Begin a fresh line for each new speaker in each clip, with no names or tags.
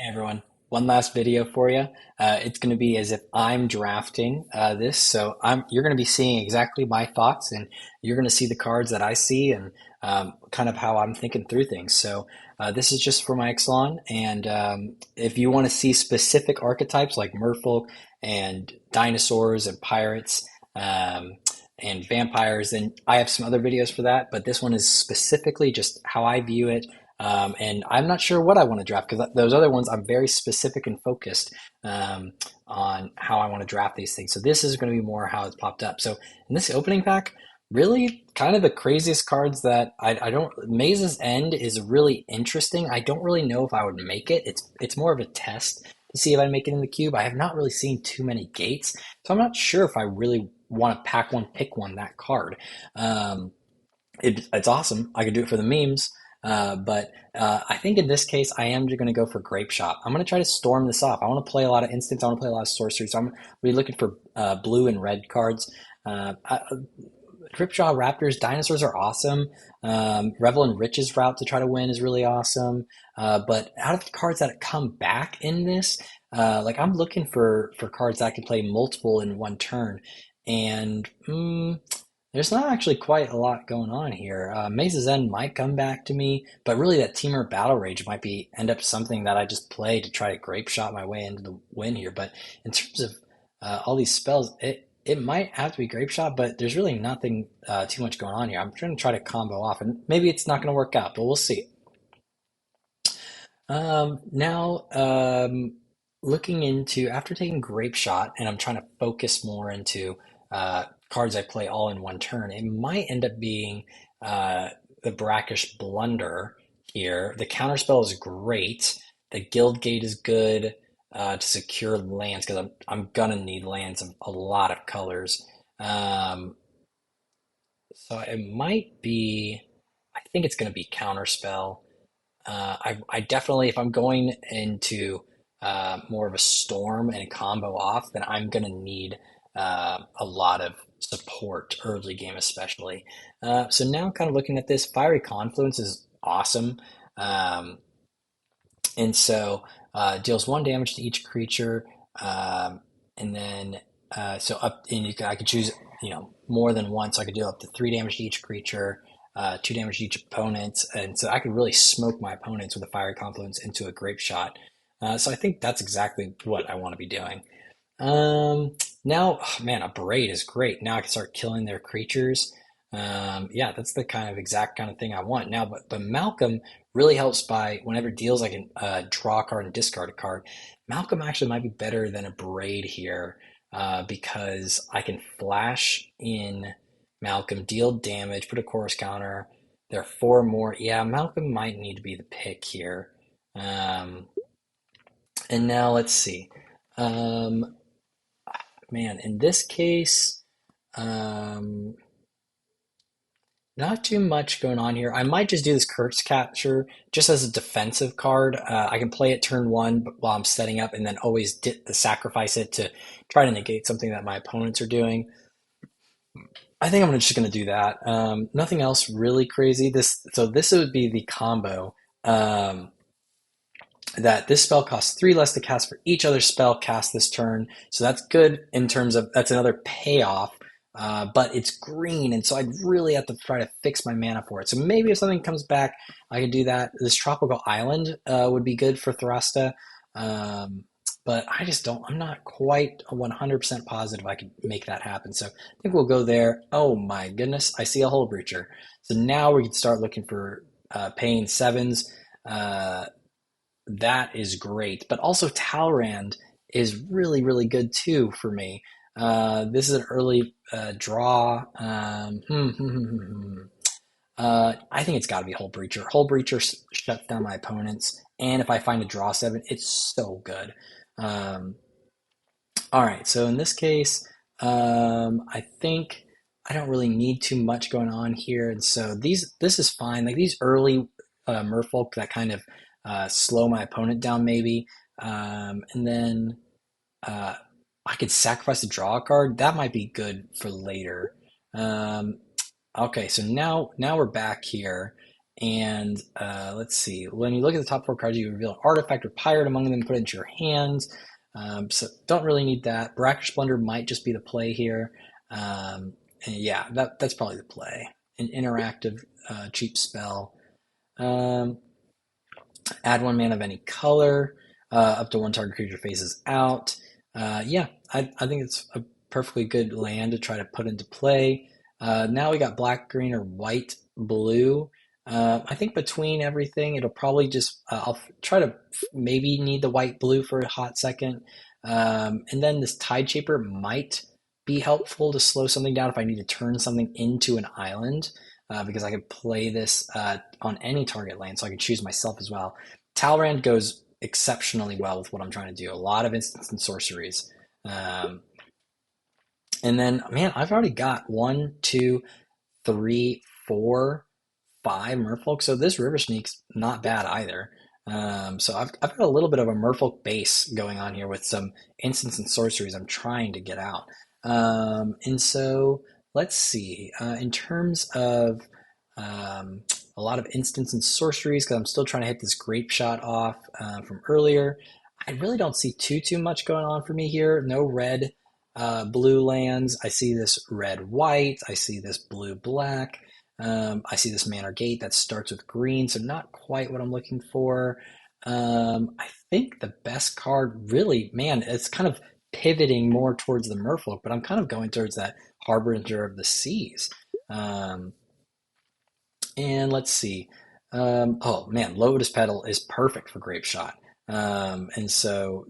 Hey everyone, one last video for you. It's going to be as if I'm drafting this, so you're going to be seeing exactly my thoughts, and you're going to see the cards that I see, and kind of how I'm thinking through things. So this is just for my Ixalan, and if you want to see specific archetypes like Merfolk and dinosaurs and pirates and vampires, then I have some other videos for that. But this one is specifically just how I view it, and I'm not sure what I want to draft because those other ones I'm very specific and focused on how I want to draft these things. So this is going to be more how it's popped up. So in this opening pack, really kind of the craziest cards that I don't. Maze's End is really interesting. I don't really know if I would make it. It's more of a test to see if I make it in the cube. I have not really seen too many gates, so I'm not sure if I really want to pack one, pick one that card. Um, it's awesome. I could do it for the memes. But I think in this case, I am going to go for Grapeshot. I'm going to try to storm this off. I want to play a lot of instants. I want to play a lot of sorceries. So I'm really looking for blue and red cards. Gripjaw Raptors, dinosaurs are awesome. Revel in Riches route to try to win is really awesome. But out of the cards that come back in this, like I'm looking for cards that can play multiple in one turn. And there's not actually quite a lot going on here. Maze's End might come back to me, but really that Teamer Battle Rage might be end up something that I just play to try to grape shot my way into the win here. But in terms of all these spells, it might have to be grape shot, but there's really nothing too much going on here. I'm trying to try to combo off, and maybe it's not going to work out, but we'll see. Now, looking into after taking grape shot, and I'm trying to focus more into cards I play all in one turn, it might end up being the Brackish Blunder here. The counterspell is great. The Guild Gate is good to secure lands because I'm gonna need lands of a lot of colors. Um, so it might be. I think it's gonna be counterspell. I definitely, if I'm going into more of a storm and a combo off, then I'm going to need a lot of support early game, especially. So now, kind of looking at this, Fiery Confluence is awesome, and so deals one damage to each creature, and then so up, and I could choose more than one, so I could deal up to 3 damage to each creature. 2 damage to each opponent, and so I could really smoke my opponents with a Fiery Confluence into a Grape Shot. So I think that's exactly what I want to be doing. Now, oh, man, a Braid is great. Now I can start killing their creatures. Yeah, that's the kind of exact kind of thing I want now. But Malcolm really helps by whenever it deals, I can draw a card and discard a card. Malcolm actually might be better than a Braid here because I can flash in Malcolm, deal damage, put a chorus counter. There are four more. Yeah, Malcolm might need to be the pick here. And now let's see. Um, Man, in this case, um, not too much going on here. I might just do this Kurt's Capture just as a defensive card. I can play it turn one while I'm setting up and then always sacrifice it to try to negate something that my opponents are doing. I think I'm just going to do that. Nothing else really crazy. This would be the combo that this spell costs 3 less to cast for each other spell cast this turn. So that's good in terms of that's another payoff. But it's green, and so I'd really have to try to fix my mana for it. So maybe if something comes back, I could do that. This Tropical Island would be good for Thrasta. But I just don't, I'm not quite 100% positive I could make that happen. So I think we'll go there. Oh my goodness, I see a Hull Breacher. So now we can start looking for paying sevens. That is great. But also Talrand is really, really good too for me. This is an early draw. I think it's got to be Hull Breacher. Hull Breacher shuts down my opponents, and if I find a draw seven, it's so good. Um, all right, so in this case, I think I don't really need too much going on here, and so this is fine. Like these early Merfolk that kind of slow my opponent down, maybe, and then uh, I could sacrifice the draw card. That might be good for later. Um, okay, so now we're back here, And let's see. When you look at the top four cards, you reveal an artifact or pirate among them, put it into your hands. So don't really need that. Brackish Splendor might just be the play here. And yeah, that's probably the play. An interactive cheap spell. Um, Add one mana of any color, up to one target creature faces out. Yeah, I think it's a perfectly good land to try to put into play. Now we got black, green, or white, blue. I think between everything, it'll probably just, I'll try to maybe need the white, blue for a hot second. And then this Tide Shaper might be helpful to slow something down if I need to turn something into an island, because I could play this on any target land, so I could choose myself as well. Talrand goes exceptionally well with what I'm trying to do. A lot of instants and sorceries. Um, and then, man, I've already got one, two, three, four, five Merfolk. So this River Sneak's not bad either. So I've got a little bit of a Merfolk base going on here with some instants and sorceries I'm trying to get out. And so let's see. In terms of um, a lot of instants and sorceries, because I'm still trying to hit this grape shot off from earlier. I really don't see too much going on for me here. No red, blue lands. I see this red white. I see this blue black. I see this Manor Gate that starts with green, so not quite what I'm looking for. I think the best card, really, man, it's kind of pivoting more towards the Merfolk, but I'm kind of going towards that Harbinger of the Seas. Um, and let's see. Oh man, Lotus Petal is perfect for Grape Shot. And so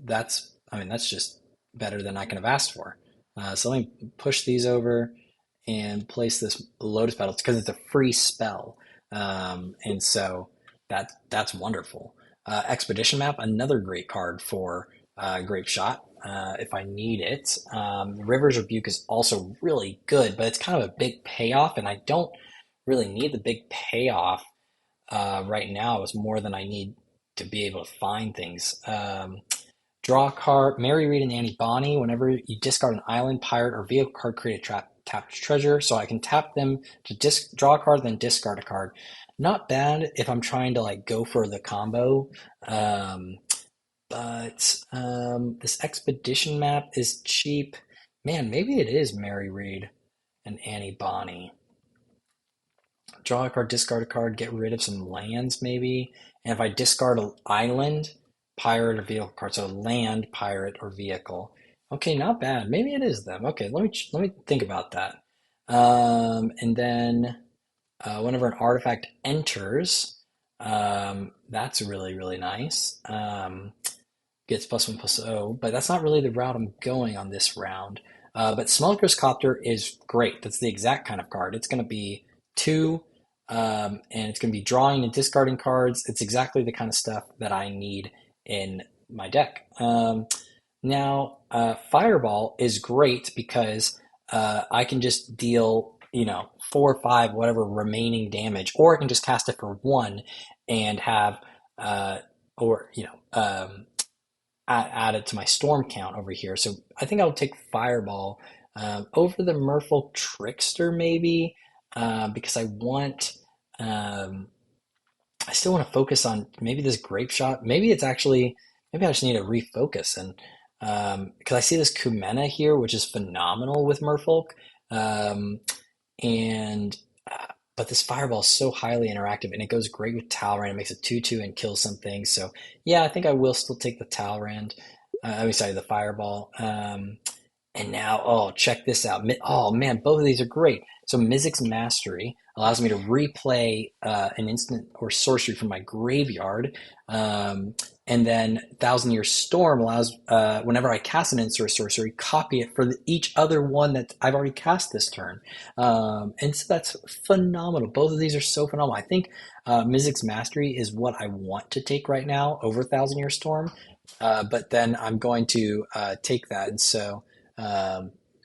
I mean, that's just better than I can have asked for. So let me push these over and place this Lotus Petal because it's a free spell. And so that's wonderful. Expedition Map, another great card for Grape Shot if I need it. River's Rebuke is also really good, but it's kind of a big payoff, and I don't really need the big payoff right now. It's more than I need to be able to find things. Draw a card, Mary Reed and Annie Bonny. Whenever you discard an island, pirate, or vehicle card, create a tapped treasure. So I can tap them to draw a card, then discard a card. Not bad if I'm trying to like go for the combo. Um, but this expedition map is cheap. Man, maybe it is Mary Reed and Annie Bonny. Draw a card, discard a card, get rid of some lands maybe. And if I discard an island, pirate or vehicle card, so land, pirate, or vehicle. Okay, not bad. Maybe it is them. Okay, let me think about that. And then whenever an artifact enters, that's really nice. Gets +1/+0, but that's not really the route I'm going on this round. But Smuggler's Copter is great. That's the exact kind of card. It's going to be two, and it's going to be drawing and discarding cards. It's exactly the kind of stuff that I need in my deck. Now, Fireball is great because I can just deal, 4 or 5, whatever remaining damage, or I can just cast it for one and have, or add it to my storm count over here. So I think I'll take Fireball over the Merfolk Trickster maybe, because I still want to focus on maybe this Grape Shot. Maybe I just need to refocus, and because I see this Kumena here, which is phenomenal with Merfolk, um, and but this Fireball is so highly interactive, and it goes great with Talrand. It makes a 2/2 and kills something. So yeah, I think I will still take the Talrand. Sorry, the Fireball. And now, oh, check this out. Oh man, both of these are great. So Mizzix's Mastery allows me to replay an instant or sorcery from my graveyard. And then Thousand Year Storm allows, whenever I cast an instant or sorcery, copy it for each other one that I've already cast this turn. And so that's phenomenal. Both of these are so phenomenal. I think Mizzix's Mastery is what I want to take right now over Thousand Year Storm. But then I'm going to take that. And so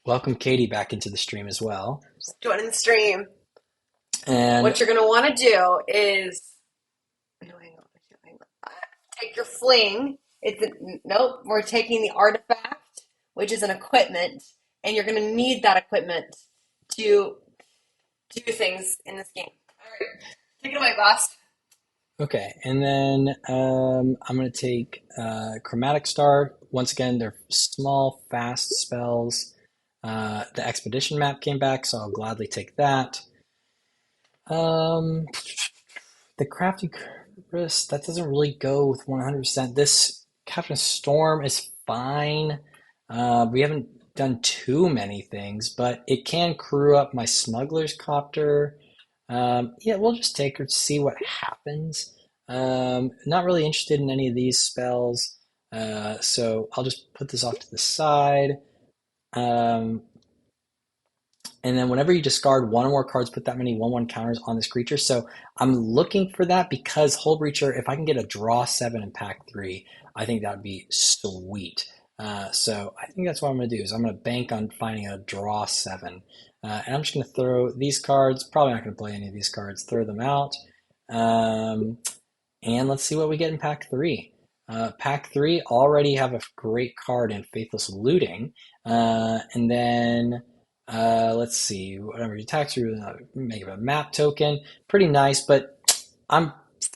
welcome Katie back into the stream as well.
Joining the stream.
And
what you're going to want to do is take your fling. Nope, we're taking the artifact, which is an equipment, and you're going to need that equipment to do things in this game. All right. Take it away, boss.
Okay, and then I'm going to take Chromatic Star. Once again, they're small, fast spells. The Expedition map came back, so I'll gladly take that. Um, the Crafty Chris, that doesn't really go with 100%. This Captain Storm is fine. We haven't done too many things, but it can crew up my Smuggler's Copter. Yeah, we'll just take her to see what happens. Not really interested in any of these spells, so I'll just put this off to the side. Um, and then whenever you discard one or more cards, put that many 1/1 counters on this creature. So I'm looking for that because Hull Breacher, if I can get a draw 7 in pack 3, I think that would be sweet. So I think that's what I'm going to do is I'm going to bank on finding a draw 7. And I'm just going to throw these cards. Probably not going to play any of these cards. Throw them out. Um, and let's see what we get in pack 3. Pack 3 already have a great card in Faithless Looting. And then let's see, whatever you tax through, make a map token. Pretty nice, but I'm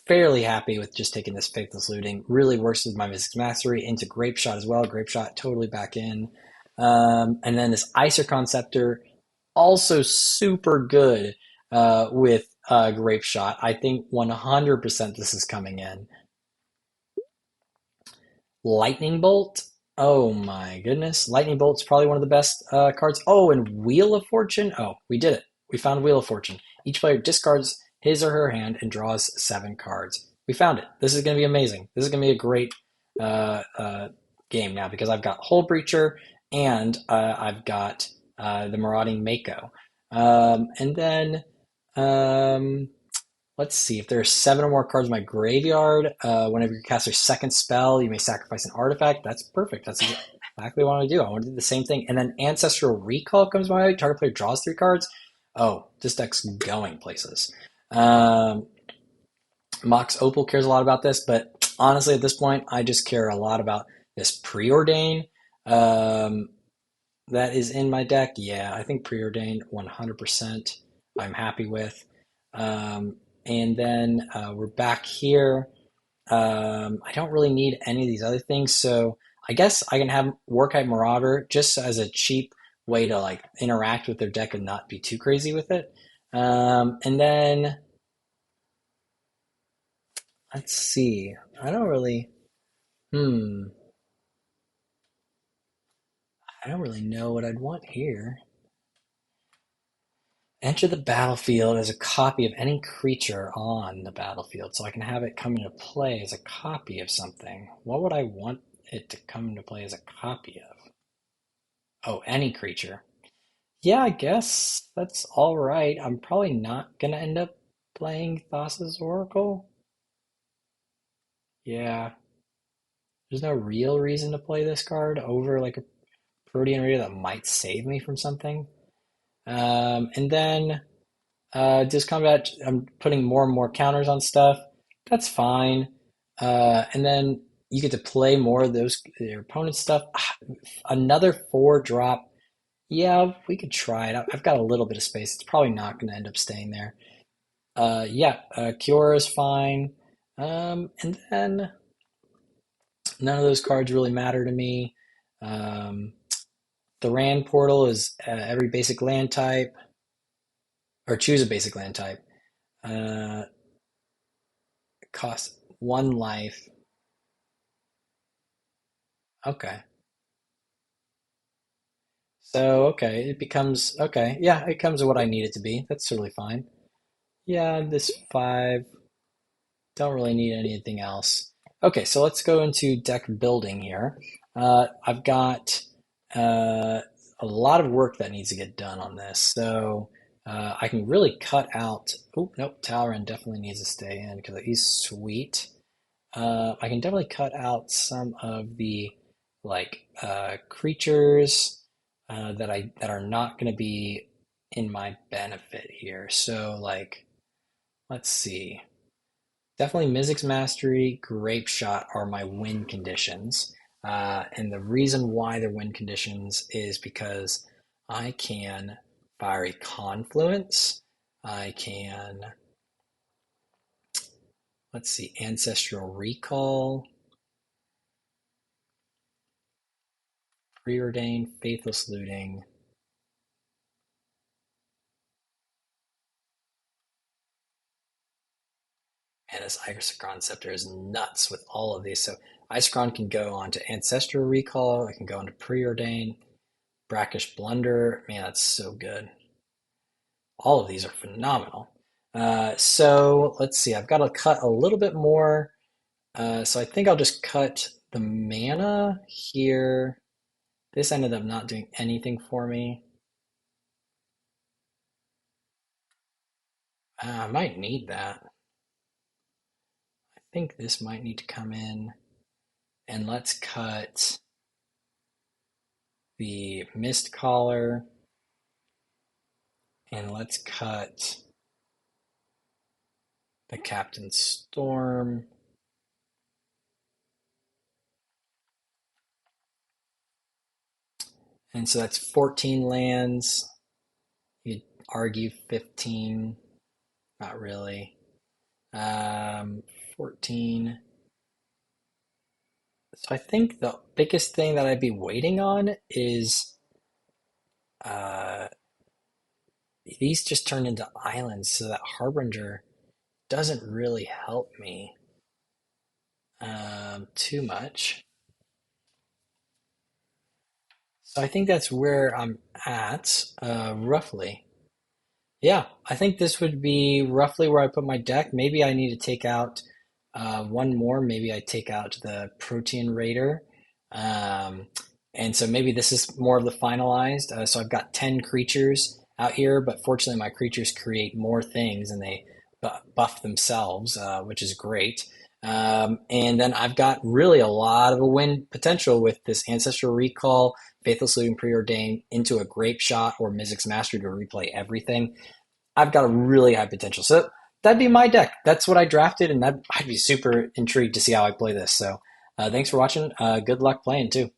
fairly happy with just taking this Faithless Looting. Really works with my Mystics Mastery into Grapeshot as well. Grapeshot totally back in. And then this Icer Conceptor, also super good with Grapeshot. I think 100% this is coming in. Lightning Bolt. Oh my goodness. Lightning Bolt's probably one of the best cards. Oh, and Wheel of Fortune. Oh, we did it. We found Wheel of Fortune. Each player discards his or her hand and draws 7 cards. We found it. This is going to be amazing. This is going to be a great game now because I've got Hull Breacher and I've got the Marauding Mako. And then um, let's see. If there are 7 or more cards in my graveyard, whenever you cast your second spell, you may sacrifice an artifact. That's perfect. That's exactly what I want to do. I want to do the same thing. And then Ancestral Recall comes my way. Target player draws 3 cards. Oh, this deck's going places. Um, Mox Opal cares a lot about this, but honestly, at this point, I just care a lot about this Preordain that is in my deck. Yeah, I think Preordain 100% I'm happy with. And then we're back here. I don't really need any of these other things, so I guess I can have Warkite Marauder just as a cheap way to like interact with their deck and not be too crazy with it. And then let's see. I don't really. Hmm. I don't really know what I'd want here. Enter the battlefield as a copy of any creature on the battlefield, so I can have it come into play as a copy of something. What would I want it to come into play as a copy of? Oh, any creature. Yeah, I guess that's all right. I'm probably not gonna end up playing Thassa's Oracle. Yeah, there's no real reason to play this card over like a Protean Raider that might save me from something. And then just combat, I'm putting more and more counters on stuff. That's fine. And then you get to play more of those your opponent's stuff. Another 4 drop. Yeah, we could try it. I've got a little bit of space. It's probably not going to end up staying there. Yeah, Cure is fine. And then none of those cards really matter to me. Um, the Rand portal is every basic land type, or choose a basic land type. Uh, Costs 1 life. Okay. So, okay, it becomes, okay, yeah, it comes to what I need it to be. That's totally fine. Yeah, this 5, don't really need anything else. Okay, so let's go into deck building here. I've got uh, a lot of work that needs to get done on this. So I can really cut out, oh, nope, Talron definitely needs to stay in because he's sweet. I can definitely cut out some of the like creatures that are not going to be in my benefit here. So like, let's see. Definitely Mizzix Mastery, Grape Shot are my win conditions. And the reason why they're win conditions is because I can Fiery Confluence. I can Let's see, Ancestral Recall, Preordained, Faithless Looting, and this Ixalan Scepter is nuts with all of these. So Ixalan can go on to Ancestral Recall, it can go into Preordained, Brackish Blunder. Man, that's so good. All of these are phenomenal. So let's see, I've got to cut a little bit more. So I think I'll just cut the mana here. This ended up not doing anything for me. I might need that. I think this might need to come in. And let's cut the Mist Collar. And let's cut the Captain Storm. And so that's 14 lands. You'd argue 15. Not really. 14. So I think the biggest thing that I'd be waiting on is uh, these just turn into islands, so that Harbinger doesn't really help me too much. So I think that's where I'm at, roughly. Yeah, I think this would be roughly where I put my deck. Maybe I need to take out one more. Maybe I take out the Protean Raider. Um, and so maybe this is more of the finalized. So I've got 10 creatures out here, but fortunately my creatures create more things and they buff themselves, which is great. And then I've got really a lot of a win potential with this Ancestral Recall, Faithless Looting Preordained into a Grapeshot or Mizzix Mastery to replay everything. I've got a really high potential. So that'd be my deck. That's what I drafted, and I'd be super intrigued to see how I play this. So thanks for watching. Good luck playing too.